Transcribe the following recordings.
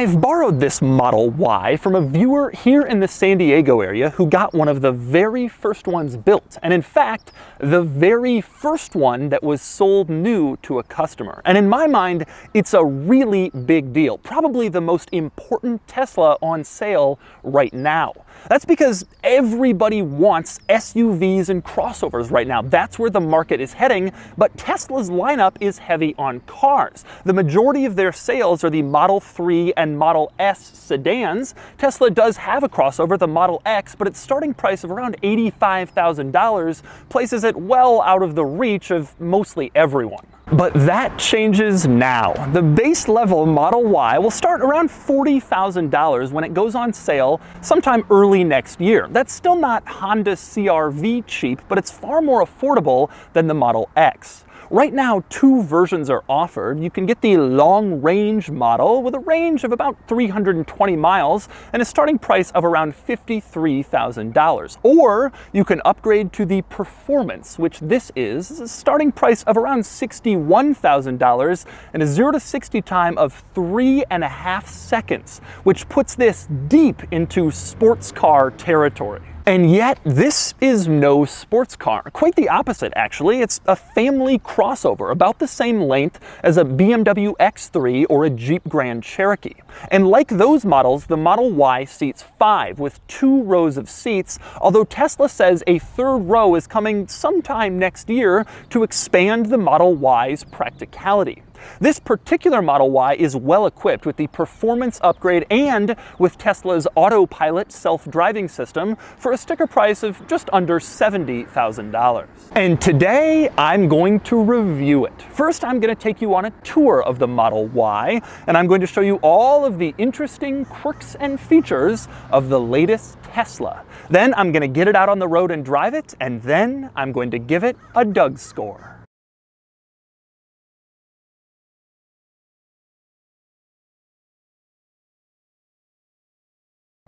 I've borrowed this Model Y from a viewer here in the San Diego area who got one of the very first ones built, and in fact, the very first one that was sold new to a customer. And in my mind, it's a really big deal, probably the most important Tesla on sale right now. That's because everybody wants SUVs and crossovers right now. That's where the market is heading, but Tesla's lineup is heavy on cars. The majority of their sales are the Model 3 and Model S sedans. Tesla does have a crossover, the Model X, but its starting price of around $85,000 places it well out of the reach of mostly everyone. But that changes now. The base level Model Y will start around $40,000 when it goes on sale sometime early next year. That's still not Honda CR-V cheap, but it's far more affordable than the Model X. Right now, two versions are offered. You can get the long-range model with a range of about 320 miles and a starting price of around $53,000. Or you can upgrade to the Performance, which this is a starting price of around $61,000 and a 0 to 60 time of 3.5 seconds, which puts this deep into sports car territory. And yet, this is no sports car. Quite the opposite, actually. It's a family crossover, about the same length as a BMW X3 or a Jeep Grand Cherokee. And like those models, the Model Y seats 5 with 2 rows of seats, although Tesla says a third row is coming sometime next year to expand the Model Y's practicality. This particular Model Y is well equipped with the Performance upgrade and with Tesla's autopilot self-driving system for a sticker price of just under $70,000. And today I'm going to review it. First, I'm going to take you on a tour of the Model Y, and I'm going to show you all of the interesting quirks and features of the latest Tesla. Then I'm going to get it out on the road and drive it, and then I'm going to give it a Doug score.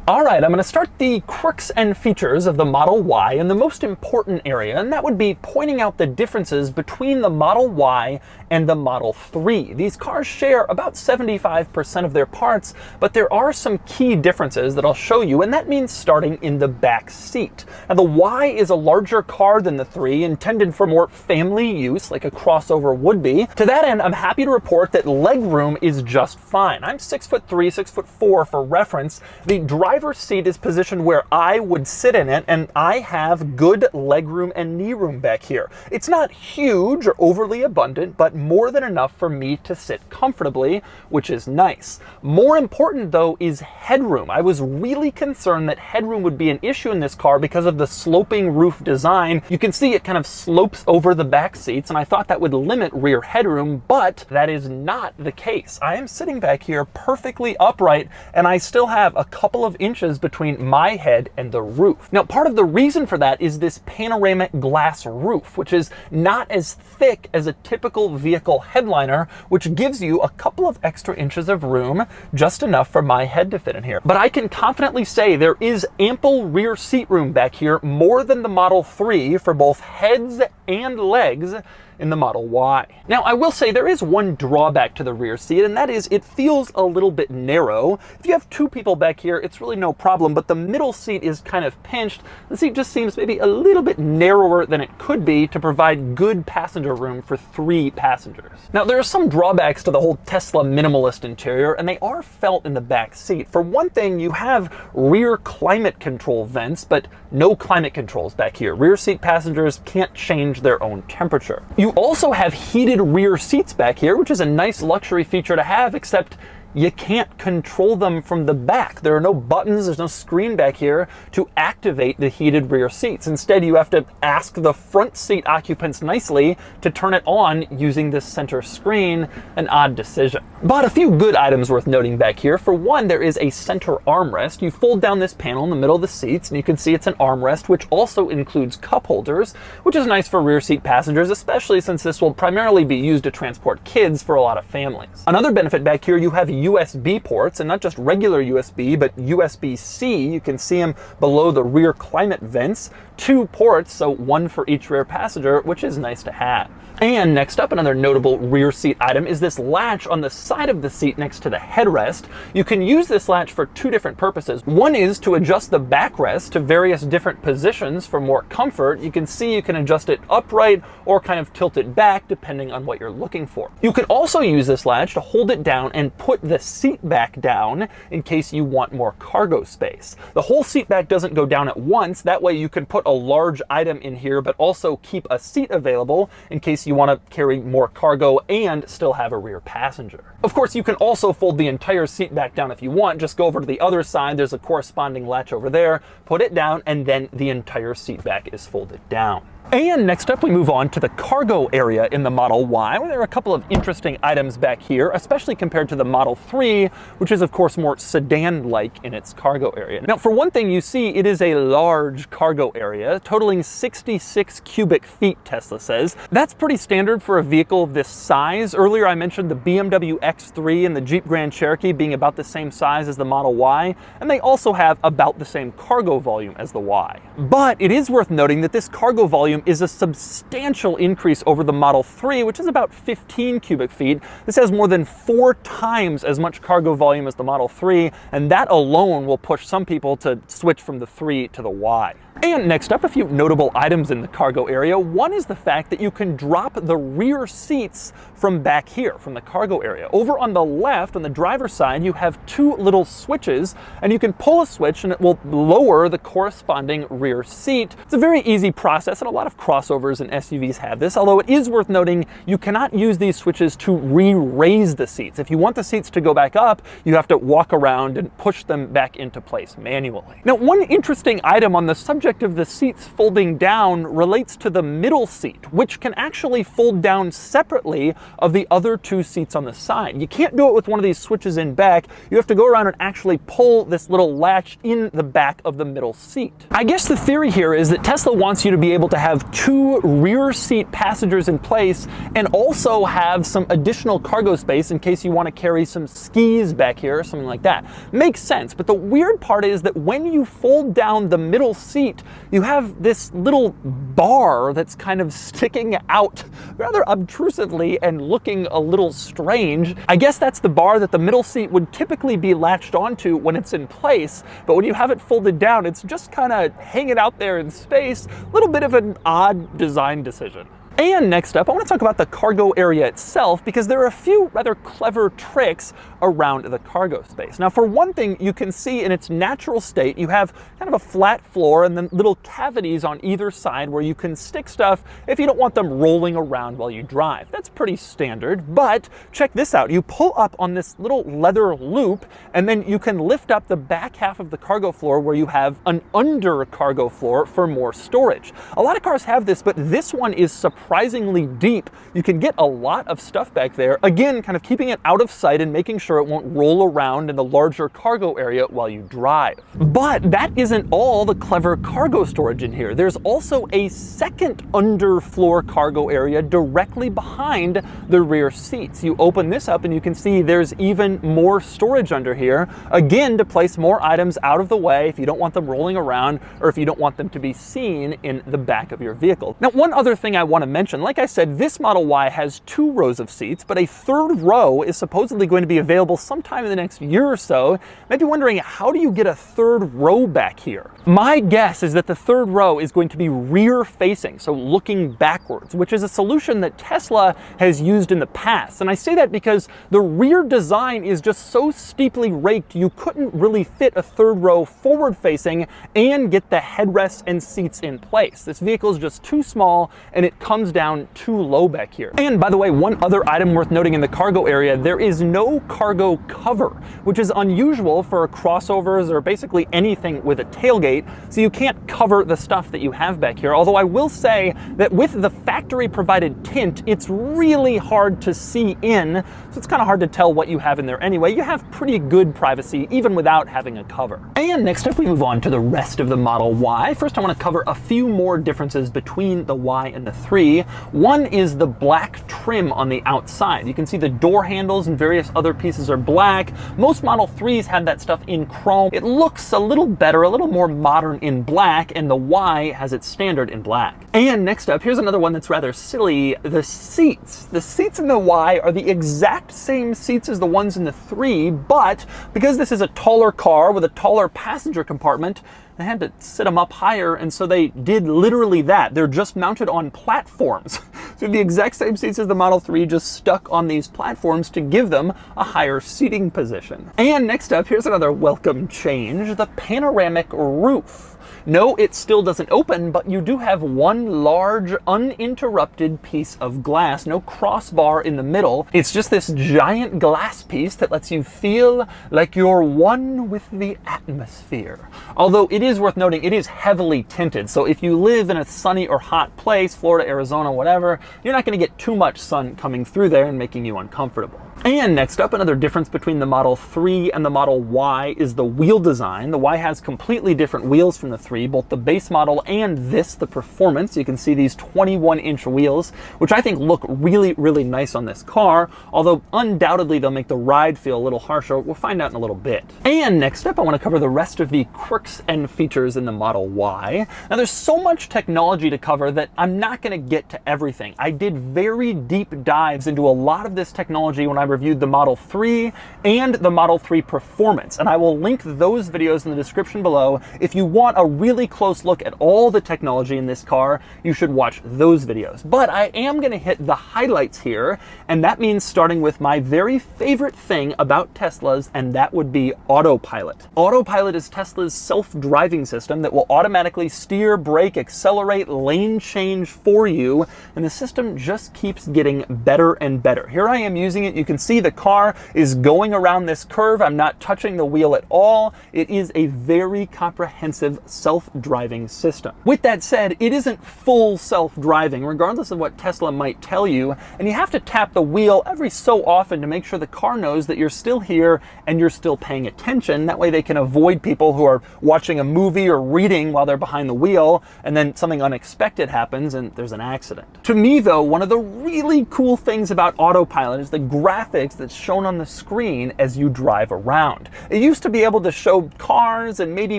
Alright, I'm going to start the quirks and features of the Model Y in the most important area, and that would be pointing out the differences between the Model Y and the Model 3. These cars share about 75% of their parts, but there are some key differences that I'll show you, and that means starting in the back seat. Now, the Y is a larger car than the 3, intended for more family use, like a crossover would be. To that end, I'm happy to report that legroom is just fine. I'm 6'3", 6'4" for reference. The driver's seat is positioned where I would sit in it, and I have good legroom and knee room back here. It's not huge or overly abundant, but more than enough for me to sit comfortably, which is nice. More important though is headroom. I was really concerned that headroom would be an issue in this car because of the sloping roof design. You can see it kind of slopes over the back seats, and I thought that would limit rear headroom, but that is not the case. I am sitting back here perfectly upright, and I still have a couple of inches between my head and the roof. Now, part of the reason for that is this panoramic glass roof, which is not as thick as a typical vehicle headliner, which gives you a couple of extra inches of room, just enough for my head to fit in here. But I can confidently say there is ample rear seat room back here, more than the Model 3 for both heads and legs in the Model Y. Now, I will say there is one drawback to the rear seat, and that is it feels a little bit narrow. If you have two people back here, it's really no problem, but the middle seat is kind of pinched. The seat just seems maybe a little bit narrower than it could be to provide good passenger room for 3 passengers. Now, there are some drawbacks to the whole Tesla minimalist interior, and they are felt in the back seat. For one thing, you have rear climate control vents, but no climate controls back here. Rear seat passengers can't change their own temperature. You also have heated rear seats back here, which is a nice luxury feature to have, except you can't control them from the back. There are no buttons, there's no screen back here to activate the heated rear seats. Instead, you have to ask the front seat occupants nicely to turn it on using this center screen, an odd decision. But a few good items worth noting back here. For one, there is a center armrest. You fold down this panel in the middle of the seats, and you can see it's an armrest, which also includes cup holders, which is nice for rear seat passengers, especially since this will primarily be used to transport kids for a lot of families. Another benefit back here, you have USB ports, and not just regular USB, but USB-C. You can see them below the rear climate vents. 2 ports, so 1 for each rear passenger, which is nice to have. And next up, another notable rear seat item is this latch on the side of the seat next to the headrest. You can use this latch for two different purposes. One is to adjust the backrest to various different positions for more comfort. You can see you can adjust it upright or kind of tilt it back depending on what you're looking for. You can also use this latch to hold it down and put the seat back down in case you want more cargo space. The whole seat back doesn't go down at once. That way you can put a large item in here but also keep a seat available in case you want to carry more cargo and still have a rear passenger. Of course, you can also fold the entire seat back down if you want. Just go over to the other side. There's a corresponding latch over there. Put it down, and then the entire seat back is folded down. And next up, we move on to the cargo area in the Model Y, where there are a couple of interesting items back here, especially compared to the Model 3, which is of course more sedan-like in its cargo area. Now, for one thing, you see it is a large cargo area, totaling 66 cubic feet, Tesla says. That's pretty standard for a vehicle of this size. Earlier, I mentioned the BMW X3 and the Jeep Grand Cherokee being about the same size as the Model Y, and they also have about the same cargo volume as the Y. But it is worth noting that this cargo volume is a substantial increase over the Model 3, which is about 15 cubic feet. This has more than 4 times as much cargo volume as the Model 3, and that alone will push some people to switch from the 3 to the Y. And next up, a few notable items in the cargo area. One is the fact that you can drop the rear seats from back here, from the cargo area. Over on the left, on the driver's side, you have 2 little switches, and you can pull a switch and it will lower the corresponding rear seat. It's a very easy process, and a lot of crossovers and SUVs have this, although it is worth noting you cannot use these switches to re-raise the seats. If you want the seats to go back up, you have to walk around and push them back into place manually. Now, one interesting item on the subject of the seats folding down relates to the middle seat, which can actually fold down separately of the other 2 seats on the side. You can't do it with one of these switches in back. You have to go around and actually pull this little latch in the back of the middle seat. I guess the theory here is that Tesla wants you to be able to have 2 rear seat passengers in place and also have some additional cargo space in case you want to carry some skis back here or something like that. Makes sense, but the weird part is that when you fold down the middle seat, you have this little bar that's kind of sticking out rather obtrusively and looking a little strange. I guess that's the bar that the middle seat would typically be latched onto when it's in place, but when you have it folded down, it's just kind of hanging out there in space. A little bit of an odd design decision. And next up, I want to talk about the cargo area itself, because there are a few rather clever tricks around the cargo space. Now, for one thing, you can see in its natural state, you have kind of a flat floor and then little cavities on either side where you can stick stuff if you don't want them rolling around while you drive. That's pretty standard, but check this out. You pull up on this little leather loop, and then you can lift up the back half of the cargo floor where you have an under cargo floor for more storage. A lot of cars have this, but this one is surprisingly deep. You can get a lot of stuff back there. Again, kind of keeping it out of sight and making sure it won't roll around in the larger cargo area while you drive. But that isn't all the clever cargo storage in here. There's also a second underfloor cargo area directly behind the rear seats. You open this up and you can see there's even more storage under here, again, to place more items out of the way if you don't want them rolling around or if you don't want them to be seen in the back of your vehicle. Now, one other thing I want to mention, like I said, this Model Y has 2 rows of seats, but a 3rd row is supposedly going to be available sometime in the next year or so. You might be wondering, how do you get a 3rd row back here? My guess is that the 3rd row is going to be rear facing, so looking backwards, which is a solution that Tesla has used in the past. And I say that because the rear design is just so steeply raked, you couldn't really fit a 3rd row forward facing and get the headrests and seats in place. This vehicle is just too small and it comes down too low back here. And by the way, one other item worth noting in the cargo area, there is no cargo cover, which is unusual for crossovers or basically anything with a tailgate, so you can't cover the stuff that you have back here. Although I will say that with the factory provided tint, it's really hard to see in, so it's kind of hard to tell what you have in there anyway. You have pretty good privacy even without having a cover. And next up, we move on to the rest of the Model Y. First, I want to cover a few more differences between the Y and the 3. 3. One is the black trim on the outside. You can see the door handles and various other pieces are black. Most Model 3s have that stuff in chrome. It looks a little better, a little more modern in black, and the Y has its standard in black. And next up, here's another one that's rather silly, the seats. The seats in the Y are the exact same seats as the ones in the 3, but because this is a taller car with a taller passenger compartment, they had to sit them up higher, and so they did literally that. They're just mounted on platforms. So the exact same seats as the Model 3, just stuck on these platforms to give them a higher seating position. And next up, here's another welcome change, the panoramic roof. No, it still doesn't open, but you do have one large, uninterrupted piece of glass. No crossbar in the middle. It's just this giant glass piece that lets you feel like you're one with the atmosphere. Although it is worth noting, it is heavily tinted. So if you live in a sunny or hot place, Florida, Arizona, whatever, you're not going to get too much sun coming through there and making you uncomfortable. And next up, another difference between the Model 3 and the Model Y is the wheel design. The Y has completely different wheels from the 3, both the base model and this, the Performance. You can see these 21-inch wheels, which I think look really, really nice on this car, although undoubtedly they'll make the ride feel a little harsher. We'll find out in a little bit. And next up, I want to cover the rest of the quirks and features in the Model Y. Now, there's so much technology to cover that I'm not going to get to everything. I did very deep dives into a lot of this technology when I reviewed the Model 3 and the Model 3 Performance, and I will link those videos in the description below. If you want a really close look at all the technology in this car, you should watch those videos. But I am going to hit the highlights here, and that means starting with my very favorite thing about Teslas, and that would be autopilot. Autopilot is Tesla's self-driving system that will automatically steer, brake, accelerate, lane change for you, and the system just keeps getting better and better. Here I am using it. You can see the car is going around this curve. I'm not touching the wheel at all. It is a very comprehensive self-driving system. With that said, it isn't full self-driving, regardless of what Tesla might tell you, and you have to tap the wheel every so often to make sure the car knows that you're still here and you're still paying attention. That way they can avoid people who are watching a movie or reading while they're behind the wheel, and then something unexpected happens and there's an accident. To me, though, one of the really cool things about autopilot is the graphics that's shown on the screen as you drive around. It used to be able to show cars and maybe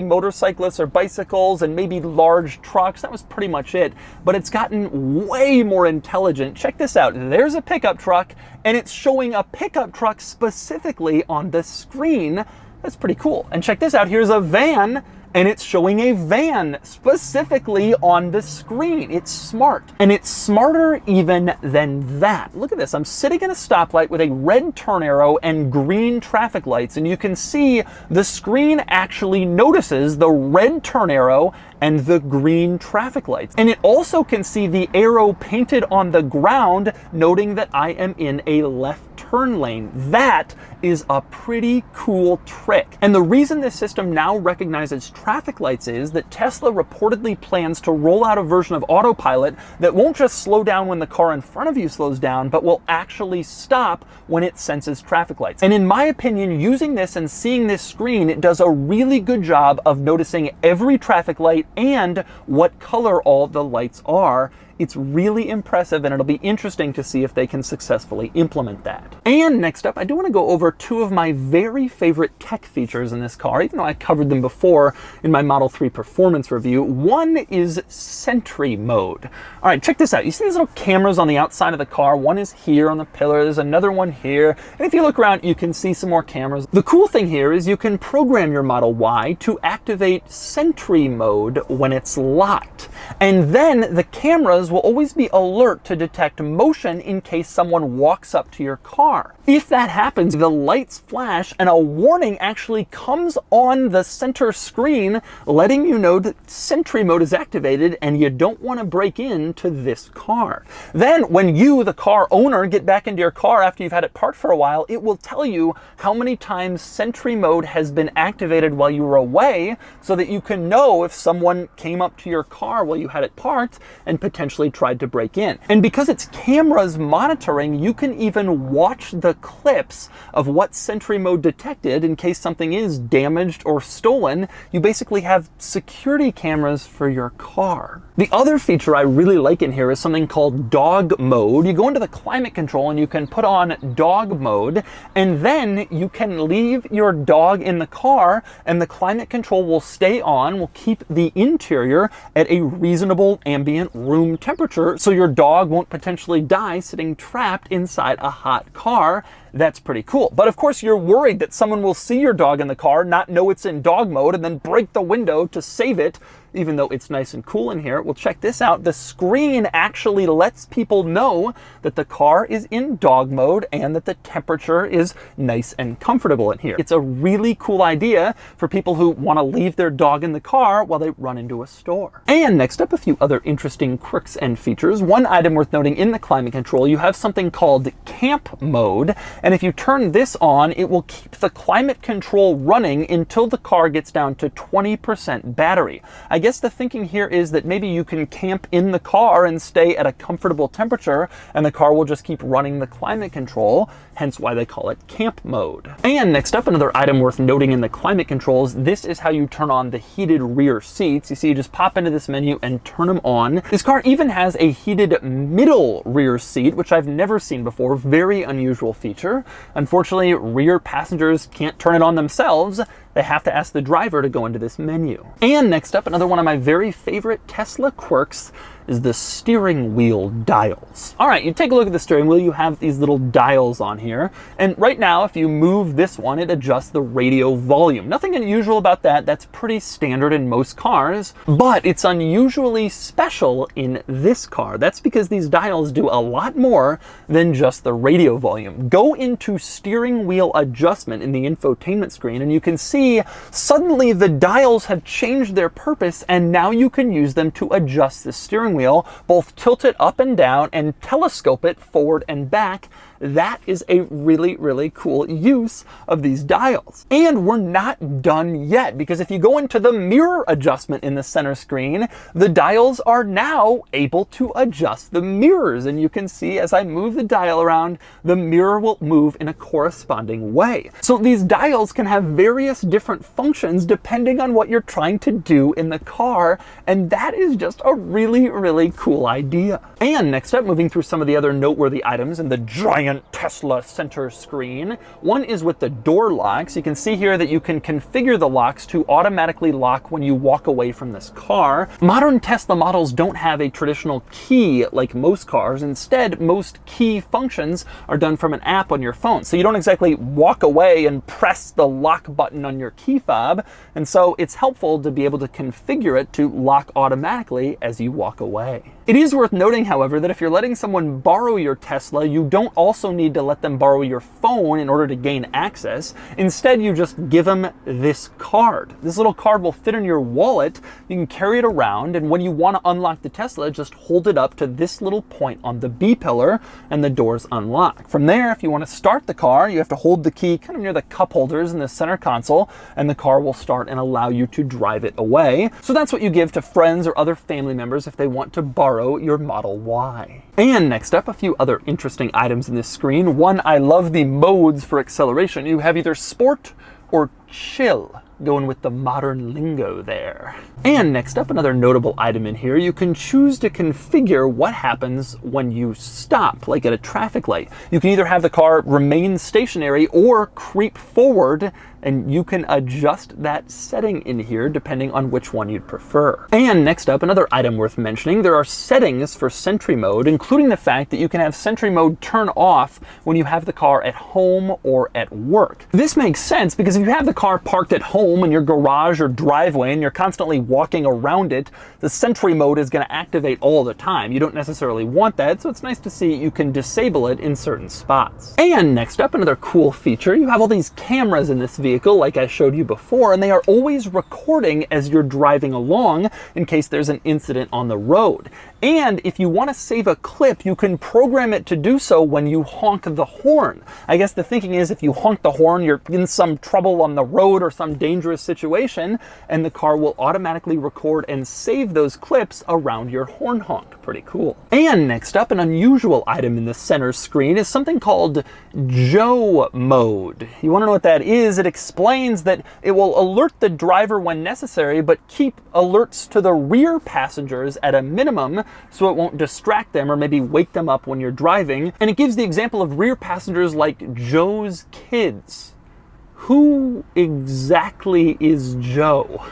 motorcyclists or bicycles and maybe large trucks. That was pretty much it, but it's gotten way more intelligent. Check this out. There's a pickup truck, and it's showing a pickup truck specifically on the screen. That's pretty cool. And check this out. Here's a van, and it's showing a van specifically on the screen. It's smart. And it's smarter even than that. Look at this. I'm sitting in a stoplight with a red turn arrow and green traffic lights, and you can see the screen actually notices the red turn arrow and the green traffic lights. And it also can see the arrow painted on the ground, noting that I am in a left turn lane. That is a pretty cool trick. And the reason this system now recognizes traffic lights is that Tesla reportedly plans to roll out a version of autopilot that won't just slow down when the car in front of you slows down, but will actually stop when it senses traffic lights. And in my opinion, using this and seeing this screen, it does a really good job of noticing every traffic light and what color all the lights are. It's really impressive, and it'll be interesting to see if they can successfully implement that. And next up, I do want to go over two of my very favorite tech features in this car, even though I covered them before in my Model 3 Performance review. One is Sentry Mode. All right, check this out. You see these little cameras on the outside of the car? One is here on the pillar. There's another one here. And if you look around, you can see some more cameras. The cool thing here is you can program your Model Y to activate Sentry Mode when it's locked. And then the cameras will always be alert to detect motion in case someone walks up to your car. If that happens, the lights flash and a warning actually comes on the center screen letting you know that Sentry Mode is activated and you don't want to break into this car. Then when you, the car owner, get back into your car after you've had it parked for a while, it will tell you how many times Sentry Mode has been activated while you were away, so that you can know if someone came up to your car while you had it parked and potentially tried to break in. And because it's cameras monitoring, you can even watch the clips of what Sentry Mode detected in case something is damaged or stolen. You basically have security cameras for your car. The other feature I really like in here is something called dog mode. You go into the climate control and you can put on dog mode, and then you can leave your dog in the car and the climate control will stay on, will keep the interior at a reasonable ambient room temperature so your dog won't potentially die sitting trapped inside a hot car. That's pretty cool. But of course you're worried that someone will see your dog in the car, not know it's in dog mode, and then break the window to save it, even though it's nice and cool in here. Well, check this out. The screen actually lets people know that the car is in dog mode and that the temperature is nice and comfortable in here. It's a really cool idea for people who want to leave their dog in the car while they run into a store. And next up, a few other interesting quirks and features. One item worth noting in the climate control, you have something called camp mode. And if you turn this on, it will keep the climate control running until the car gets down to 20% battery. I guess the thinking here is that maybe you can camp in the car and stay at a comfortable temperature, and the car will just keep running the climate control, hence why they call it camp mode. And next up, another item worth noting in the climate controls, this is how you turn on the heated rear seats. You see, you just pop into this menu and turn them on. This car even has a heated middle rear seat, which I've never seen before. Very unusual feature. Unfortunately, rear passengers can't turn it on themselves. They have to ask the driver to go into this menu. And next up, another one of my very favorite Tesla quirks is the steering wheel dials. All right, you take a look at the steering wheel, you have these little dials on here. And right now, if you move this one, it adjusts the radio volume. Nothing unusual about that. That's pretty standard in most cars, but it's unusually special in this car. That's because these dials do a lot more than just the radio volume. Go into steering wheel adjustment in the infotainment screen and you can see suddenly the dials have changed their purpose and now you can use them to adjust the steering wheel, both tilt it up and down and telescope it forward and back. That is a really, really cool use of these dials. And we're not done yet, because if you go into the mirror adjustment in the center screen, the dials are now able to adjust the mirrors. And you can see as I move the dial around, the mirror will move in a corresponding way. So these dials can have various different functions depending on what you're trying to do in the car. And that is just a really, really cool idea. And next up, moving through some of the other noteworthy items in the giant Tesla center screen. One is with the door locks. You can see here that you can configure the locks to automatically lock when you walk away from this car. Modern Tesla models don't have a traditional key like most cars. Instead, most key functions are done from an app on your phone. So you don't exactly walk away and press the lock button on your key fob. And so it's helpful to be able to configure it to lock automatically as you walk away. It is worth noting, however, that if you're letting someone borrow your Tesla, you don't also need to let them borrow your phone in order to gain access. Instead, you just give them this card. This little card will fit in your wallet. You can carry it around, and when you want to unlock the Tesla, just hold it up to this little point on the B pillar, and the doors unlock. From there, if you want to start the car, you have to hold the key kind of near the cup holders in the center console, and the car will start and allow you to drive it away. So that's what you give to friends or other family members if they want to borrow your Model Y. And next up, a few other interesting items in this screen. One, I love the modes for acceleration. You have either sport or chill, going with the modern lingo there. And next up, another notable item in here, you can choose to configure what happens when you stop, like at a traffic light. You can either have the car remain stationary or creep forward, and you can adjust that setting in here depending on which one you'd prefer. And next up, another item worth mentioning, there are settings for Sentry Mode, including the fact that you can have Sentry Mode turn off when you have the car at home or at work. This makes sense because if you have the car parked at home in your garage or driveway and you're constantly walking around it, the Sentry Mode is going to activate all the time. You don't necessarily want that, so it's nice to see you can disable it in certain spots. And next up, another cool feature, you have all these cameras in this vehicle. vehicle like I showed you before, and they are always recording as you're driving along in case there's an incident on the road. And if you want to save a clip, you can program it to do so when you honk the horn. I guess the thinking is if you honk the horn, you're in some trouble on the road or some dangerous situation, and the car will automatically record and save those clips around your horn honk. Pretty cool. And next up, an unusual item in the center screen is something called Joe mode. You want to know what that is? It explains that it will alert the driver when necessary, but keep alerts to the rear passengers at a minimum so it won't distract them or maybe wake them up when you're driving. And it gives the example of rear passengers like Joe's kids. Who exactly is Joe?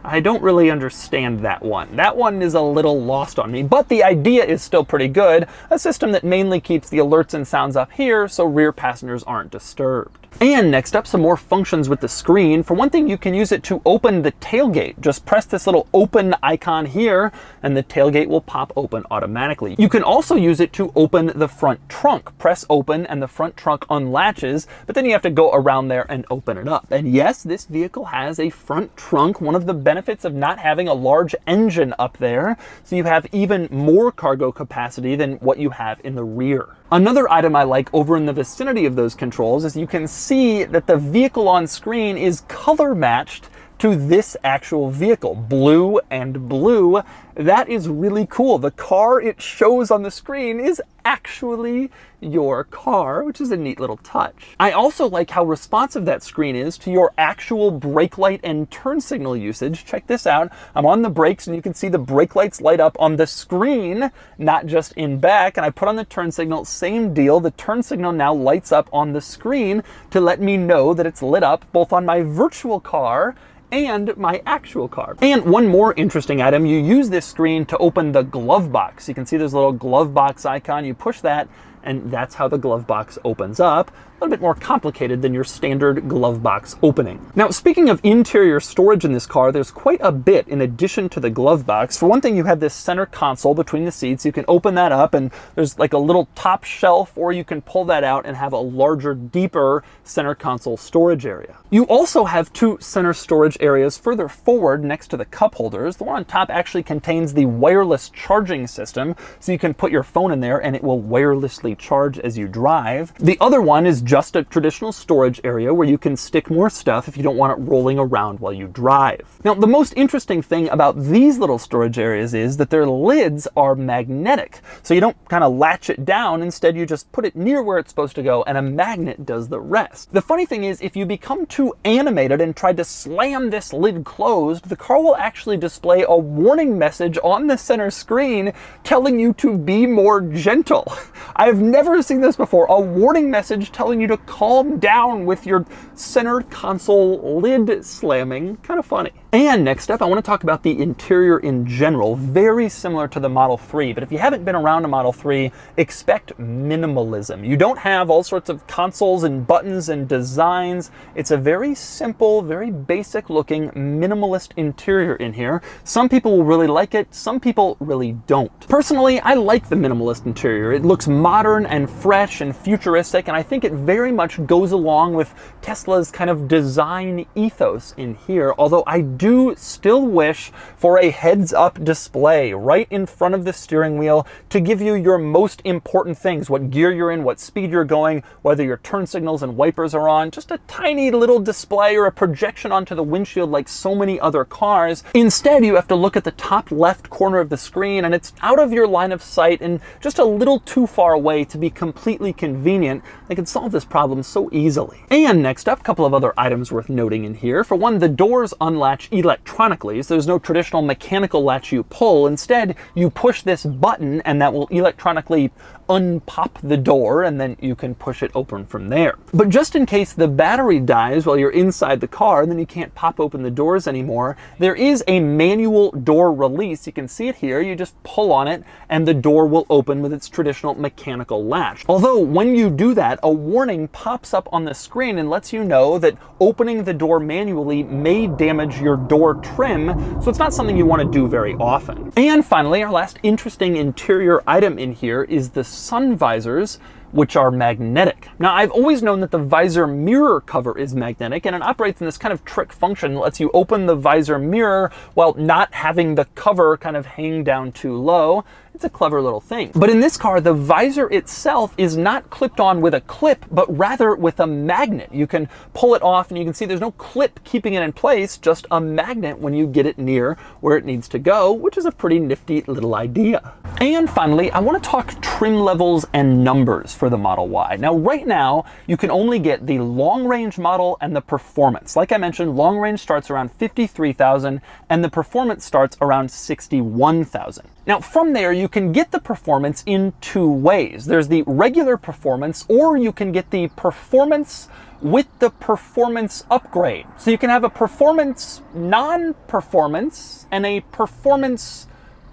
I don't really understand that one. That one is a little lost on me, but the idea is still pretty good. A system that mainly keeps the alerts and sounds up here so rear passengers aren't disturbed. And next up, some more functions with the screen. For one thing, you can use it to open the tailgate. Just press this little open icon here and the tailgate will pop open automatically. You can also use it to open the front trunk. Press open and the front trunk unlatches, but then you have to go around there and open it up. And yes, this vehicle has a front trunk, one of the benefits of not having a large engine up there, so you have even more cargo capacity than what you have in the rear. Another item I like over in the vicinity of those controls is you can see that the vehicle on screen is color matched to this actual vehicle, blue and blue. That is really cool. The car it shows on the screen is actually your car, which is a neat little touch. I also like how responsive that screen is to your actual brake light and turn signal usage. Check this out. I'm on the brakes and you can see the brake lights light up on the screen, not just in back. And I put on the turn signal, same deal. The turn signal now lights up on the screen to let me know that it's lit up both on my virtual car and my actual car. And one more interesting item, you use this screen to open the glove box. You can see there's a little glove box icon. You push that and that's how the glove box opens up. A little bit more complicated than your standard glove box opening. Now, speaking of interior storage in this car, there's quite a bit in addition to the glove box. For one thing, you have this center console between the seats. You can open that up and there's like a little top shelf, or you can pull that out and have a larger, deeper center console storage area. You also have two center storage areas further forward next to the cup holders. The one on top actually contains the wireless charging system, so you can put your phone in there and it will wirelessly charge as you drive. The other one is just a traditional storage area where you can stick more stuff if you don't want it rolling around while you drive. Now, the most interesting thing about these little storage areas is that their lids are magnetic. So you don't kind of latch it down. Instead, you just put it near where it's supposed to go and a magnet does the rest. The funny thing is, if you become too animated and try to slam this lid closed, the car will actually display a warning message on the center screen telling you to be more gentle. I've never seen this before. A warning message telling you to calm down with your center console lid slamming. Kind of funny. And next up, I want to talk about the interior in general. Very similar to the Model 3, but if you haven't been around a Model 3, expect minimalism. You don't have all sorts of consoles and buttons and designs. It's a very simple, very basic looking minimalist interior in here. Some people will really like it, some people really don't. Personally, I like the minimalist interior. It looks modern and fresh and futuristic, and I think it very much goes along with Tesla's kind of design ethos in here, although I do still wish for a heads-up display right in front of the steering wheel to give you your most important things, what gear you're in, what speed you're going, whether your turn signals and wipers are on, just a tiny little display or a projection onto the windshield like so many other cars. Instead, you have to look at the top left corner of the screen and it's out of your line of sight and just a little too far away to be completely convenient. They can solve this problem so easily. And next up, a couple of other items worth noting in here. For one, the doors unlatch electronically, so there's no traditional mechanical latch you pull. Instead, you push this button and that will electronically unpop the door and then you can push it open from there. But just in case the battery dies while you're inside the car and then you can't pop open the doors anymore, there is a manual door release. You can see it here. You just pull on it and the door will open with its traditional mechanical latch. Although when you do that, a warning pops up on the screen and lets you know that opening the door manually may damage your door trim, so it's not something you want to do very often. And finally, our last interesting interior item in here is the sun visors which are magnetic. Now, I've always known that the visor mirror cover is magnetic, and it operates in this kind of trick function that lets you open the visor mirror while not having the cover kind of hang down too low. It's a clever little thing. But in this car, the visor itself is not clipped on with a clip, but rather with a magnet. You can pull it off and you can see there's no clip keeping it in place, just a magnet when you get it near where it needs to go, which is a pretty nifty little idea. And finally, I want to talk trim levels and numbers for the Model Y. Now, right now, you can only get the long range model and the performance. Like I mentioned, long range starts around $53,000 and the performance starts around $61,000. Now, from there, you can get the performance in two ways. There's the regular performance, or you can get the performance with the performance upgrade. So you can have a performance non-performance and a performance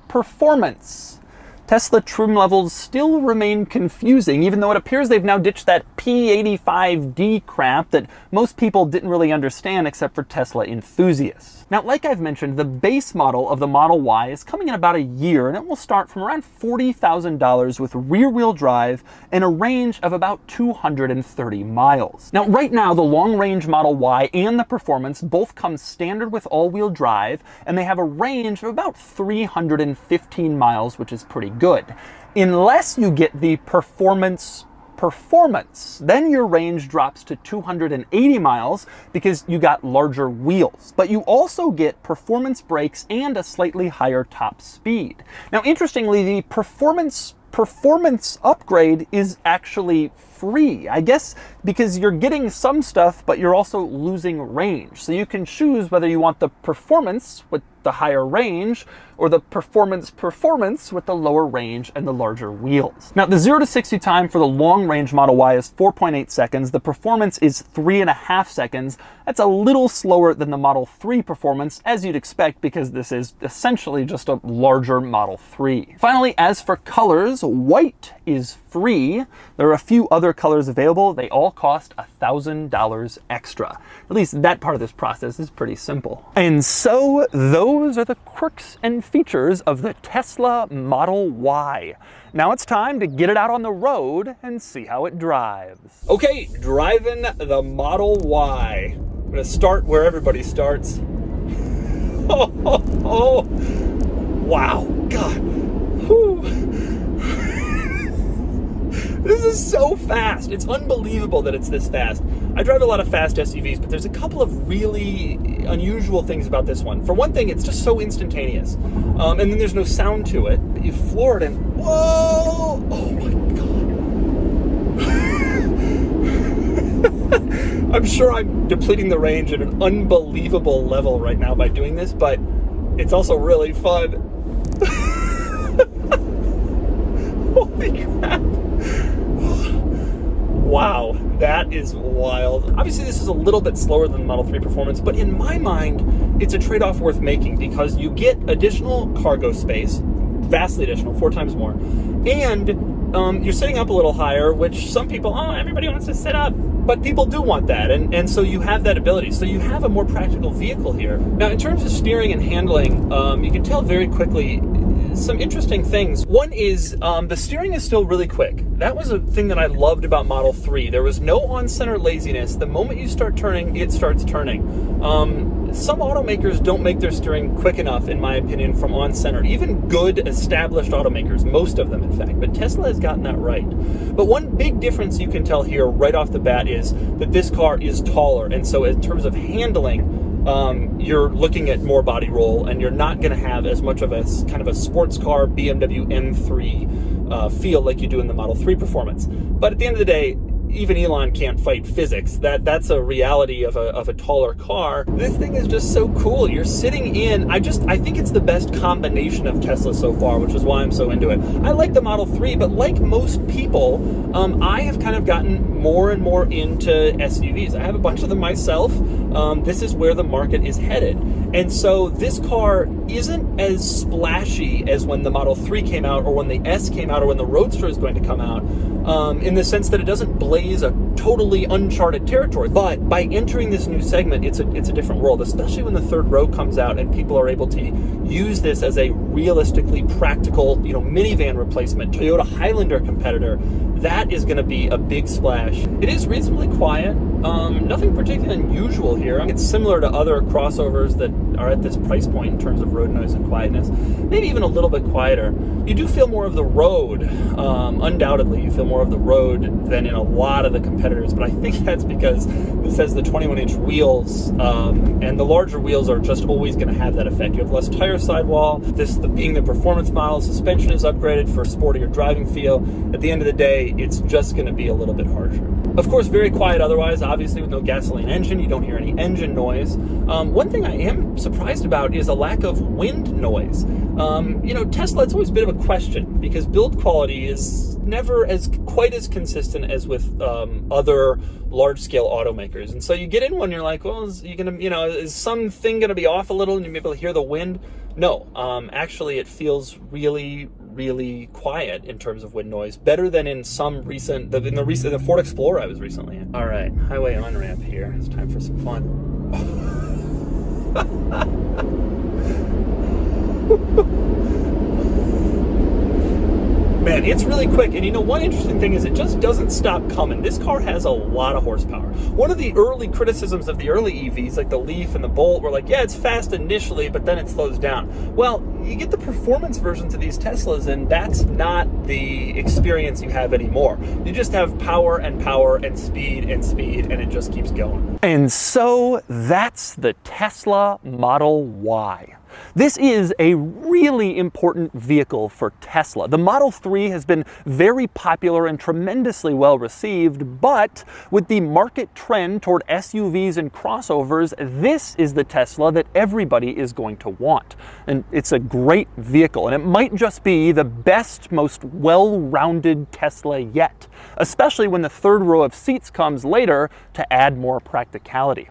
performance. Tesla trim levels still remain confusing, even though it appears they've now ditched that P85D crap that most people didn't really understand except for Tesla enthusiasts. Now, like I've mentioned, the base model of the Model Y is coming in about a year, and it will start from around $40,000 with rear-wheel drive and a range of about 230 miles. Now, right now, the long-range Model Y and the Performance both come standard with all-wheel drive, and they have a range of about 315 miles, which is pretty good. Unless you get the Performance, then your range drops to 280 miles because you got larger wheels. But you also get performance brakes and a slightly higher top speed. Now, interestingly, the performance upgrade is actually free, I guess, because you're getting some stuff, but you're also losing range. So you can choose whether you want the performance with the higher range or the performance with the lower range and the larger wheels. Now, the 0 to 60 time for the long range Model Y is 4.8 seconds. The performance is 3.5 seconds. That's a little slower than the Model 3 performance, as you'd expect, because this is essentially just a larger Model 3. Finally, as for colors, white is free. There are a few other colors available. They all cost $1,000 extra. At least that part of this process is pretty simple. And so those are the quirks and features of the Tesla Model Y. Now it's time to get it out on the road and see how it drives. Okay, driving the Model Y. I'm gonna start where everybody starts. Oh, wow, God. Whew. This is so fast. It's unbelievable that it's this fast. I drive a lot of fast SUVs, but there's a couple of really unusual things about this one. For one thing, it's just so instantaneous. And then there's no sound to it. But you floor it and whoa! Oh my God. I'm sure I'm depleting the range at an unbelievable level right now by doing this, but it's also really fun. Holy crap. Wow, that is wild. Obviously, this is a little bit slower than the Model 3 Performance, but in my mind, it's a trade-off worth making because you get additional cargo space, vastly additional, 4 times more, and you're sitting up a little higher, which some people, everybody wants to sit up, but people do want that, and so you have that ability. So you have a more practical vehicle here. Now, in terms of steering and handling, you can tell very quickly some interesting things. One is the steering is still really quick. That was a thing that I loved about Model 3. There was no on-center laziness. The moment you start turning, it starts turning. Some automakers don't make their steering quick enough, in my opinion, from on-center. Even good, established automakers, most of them, in fact. But Tesla has gotten that right. But one big difference you can tell here right off the bat is that this car is taller. And so in terms of handling, you're looking at more body roll, and you're not going to have as much of a kind of a sports car BMW M3 feel like you do in the Model 3 Performance. But at the end of the day, even Elon can't fight physics. That's a reality of a taller car. This thing is just so cool. You're sitting in, I think it's the best combination of Tesla so far, which is why I'm so into it. I like the Model 3, but like most people, I have kind of gotten more and more into SUVs. I have a bunch of them myself. This is where the market is headed. And so this car isn't as splashy as when the Model 3 came out, or when the S came out, or when the Roadster is going to come out, in the sense that it doesn't blaze a totally uncharted territory. But by entering this new segment, it's a different world, especially when the third row comes out and people are able to use this as a realistically practical, minivan replacement, Toyota Highlander competitor. that is going to be a big splash. It is reasonably quiet. Nothing particularly unusual here. It's similar to other crossovers that are at this price point in terms of road noise and quietness. Maybe even a little bit quieter. You do feel more of the road. Undoubtedly, you feel more of the road than in a lot of the competitors, but I think that's because this has the 21-inch wheels, and the larger wheels are just always going to have that effect. You have less tire sidewall. Being the performance model, suspension is upgraded for a sportier driving feel. At the end of the day, it's just going to be a little bit harsher. Of course, very quiet otherwise. Obviously, with no gasoline engine, you don't hear any engine noise. One thing I am surprised about is a lack of wind noise. Tesla, it's always a bit of a question because build quality is never quite as consistent as with other large-scale automakers. And so you get in one, you're like, well, is something going to be off a little and you'll be able to hear the wind? No, actually, it feels really, really quiet in terms of wind noise, better than in the Ford Explorer I was recently in. All right, highway on-ramp here. It's time for some fun. Man, it's really quick, and one interesting thing is it just doesn't stop coming. This car has a lot of horsepower. One of the early criticisms of the early EVs, like the Leaf and the Bolt, were like, yeah, it's fast initially, but then it slows down. Well, you get the performance versions of these Teslas, and that's not the experience you have anymore. You just have power and power and speed, and it just keeps going. And so that's the Tesla Model Y. This is a really important vehicle for Tesla. The Model 3 has been very popular and tremendously well received, but with the market trend toward SUVs and crossovers, this is the Tesla that everybody is going to want. And it's a great vehicle, and it might just be the best, most well-rounded Tesla yet, especially when the third row of seats comes later to add more practicality.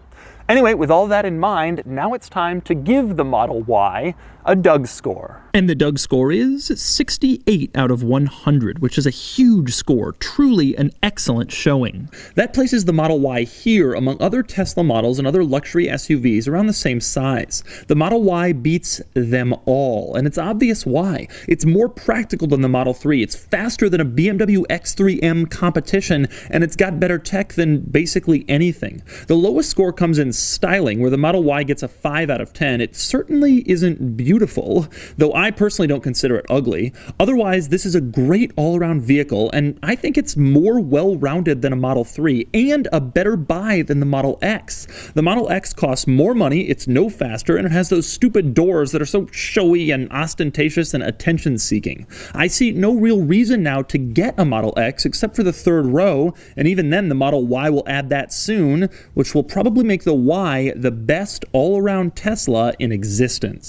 Anyway, with all that in mind, now it's time to give the Model Y a Doug score. And the Doug score is 68 out of 100, which is a huge score, truly an excellent showing. That places the Model Y here among other Tesla models and other luxury SUVs around the same size. The Model Y beats them all, and it's obvious why. It's more practical than the Model 3, it's faster than a BMW X3M competition, and it's got better tech than basically anything. The lowest score comes in styling, where the Model Y gets a 5 out of 10. It certainly isn't beautiful, though I personally don't consider it ugly. Otherwise, this is a great all-around vehicle, and I think it's more well-rounded than a Model 3, and a better buy than the Model X. The Model X costs more money, it's no faster, and it has those stupid doors that are so showy and ostentatious and attention-seeking. I see no real reason now to get a Model X except for the third row, and even then the Model Y will add that soon, which will probably make the Y the best all-around Tesla in existence.